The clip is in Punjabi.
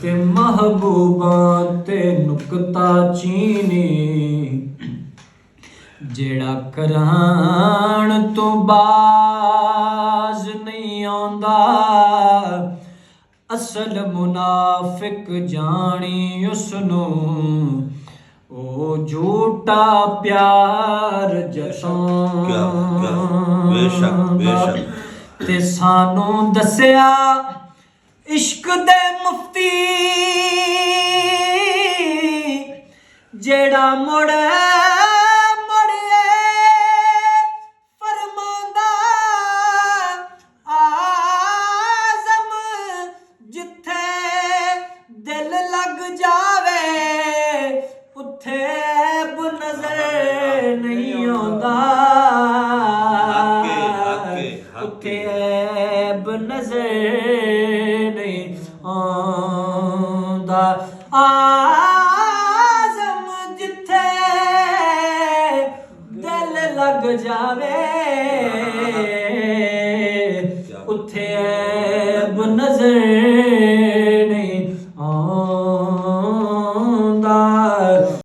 ਤੇ ਮਹਬੂਬਾਂ ਤੇ ਨੁਕਤਾ ਚੀਨੀ ਜਿਹੜਾ ਕਰਾਣ ਤੋਂ ਬਾਜ਼ ਨਹੀਂ ਆਉਂਦਾ ਅਸਲ ਮੁਨਾਫਿਕ ਜਾਣੀ ਉਸਨੂੰ ਉਹ ਝੂਠਾ ਪਿਆਰ ਜਤਾਉਂਦਾ ਤੇ ਸਾਨੂੰ ਦੱਸਿਆ ਇਸ਼ਕ ਦੇ ਮੁਫਤੀ ਜਿਹੜਾ ਮੁੜੇ ਫਰਮਾਉਂਦਾ ਆਜ਼ਮ ਜਿੱਥੇ ਦਿਲ ਲੱਗ ਜਾਵੇ ਉੱਥੇ ਨਜ਼ਰ ਨਹੀਂ ਆਉਂਦਾ ਉੱਥੇ ਐਬ ਨਜ਼ਰ ਨਹੀਂ ਆਉਂਦਾ ਆਜ਼ਮ ਜਿੱਥੇ ਦਿਲ ਲੱਗ ਜਾਵੇ ਉੱਥੇ